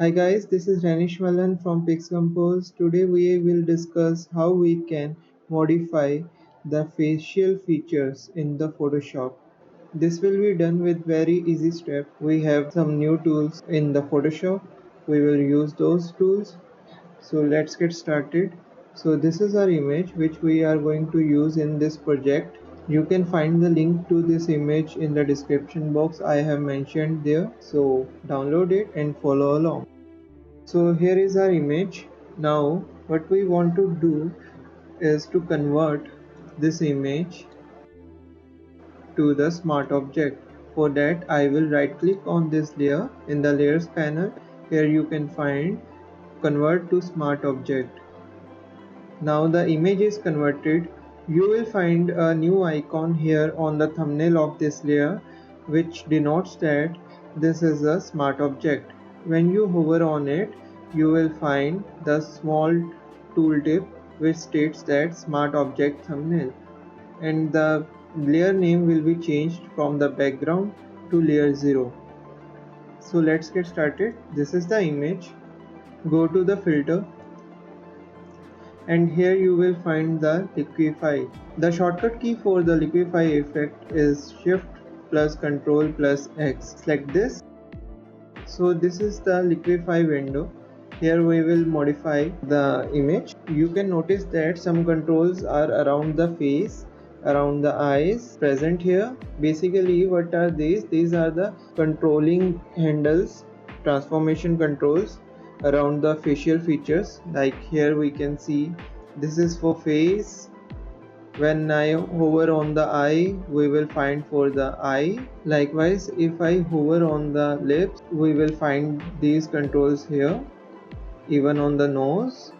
Hi guys, this is Ranish Malan from PixCompose. Today we will discuss how we can modify the facial features in the Photoshop. This will be done with very easy step. We have some new tools in the Photoshop. We will use those tools. So let's get started. So this is our image which we are going to use in this project. You can find the link to this image in the description box I have mentioned there. So download it and follow along. So here is our image. Now what we want to do is to convert this image to the smart object. For that I will right click on this layer in the layers panel. Here you can find convert to smart object. Now the image is converted. You will find a new icon here on the thumbnail of this layer which denotes that this is a smart object. When you hover on it, you will find the small tooltip which states that smart object thumbnail, and the layer name will be changed from the background to layer 0. So let's get started. This is the image. Go to the filter and here you will find the liquify. The shortcut key for the liquify effect is shift plus control plus X. Select this. So this is the liquify window. Here we will modify the image. You can notice that some controls are around the face, around the eyes present here. Basically what are these? These are the controlling handles, transformation controls around the facial features. Like here we can see this is for face. When I hover on the eye, we will find for the eye. Likewise, if I hover on the lips, we will find these controls here, even on the nose.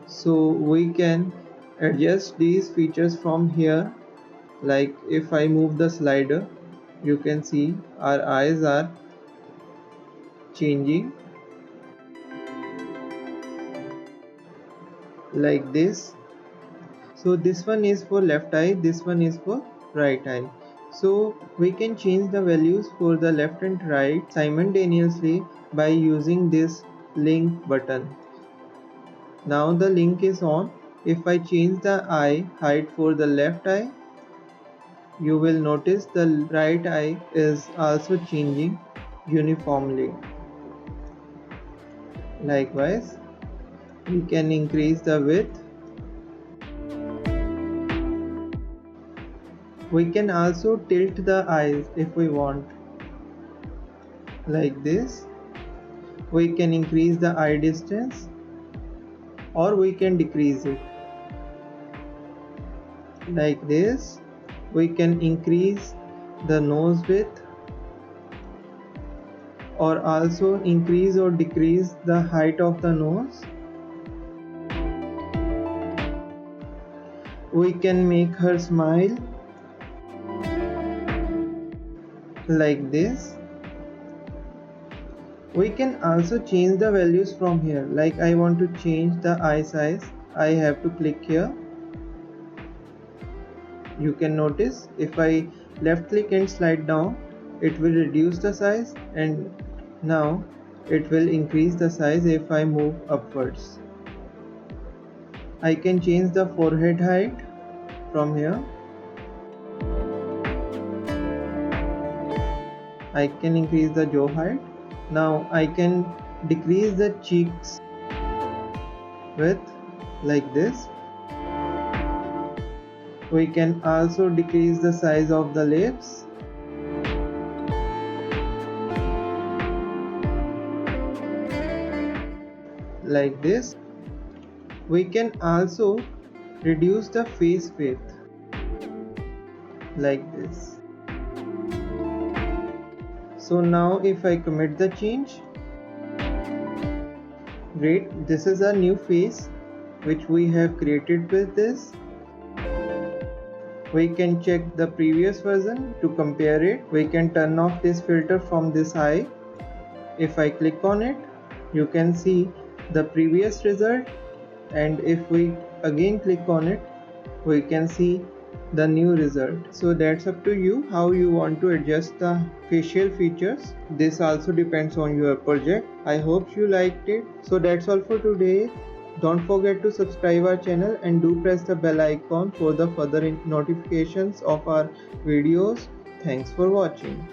So we can adjust these features from here. Like if I move the slider, you can see our eyes are changing like this. So this one is for left eye, this one is for right eye. So we can change the values for the left and right simultaneously by using this link button. Now the link is on. If I change the eye height for the left eye, you will notice the right eye is also changing uniformly. Likewise, we can increase the width. We can also tilt the eyes if we want, like this. We can increase the eye distance or we can decrease it, like this. We can increase the nose width or also increase or decrease the height of the nose. We can make her smile like this. We can also change the values from here. Like I want to change the eye size, I have to click here. You can notice if I left click and slide down, it will reduce the size, and now it will increase the size if I move upwards. I can change the forehead height from here. I can increase the jaw height. Now I can decrease the cheeks width like this. We can also decrease the size of the lips. Like this. We can also reduce the face width like this. So now if I commit the change, great, this is a new face which we have created with this. We can check the previous version to compare it. We can turn off this filter from this eye. If I click on it, you can see the previous result, and if we again click on it, we can see the new result. So that's up to you how you want to adjust the facial features. This also depends on your project. I hope you liked it. So that's all for today. Don't forget to subscribe our channel and do press the bell icon for the further notifications of our videos. Thanks for watching.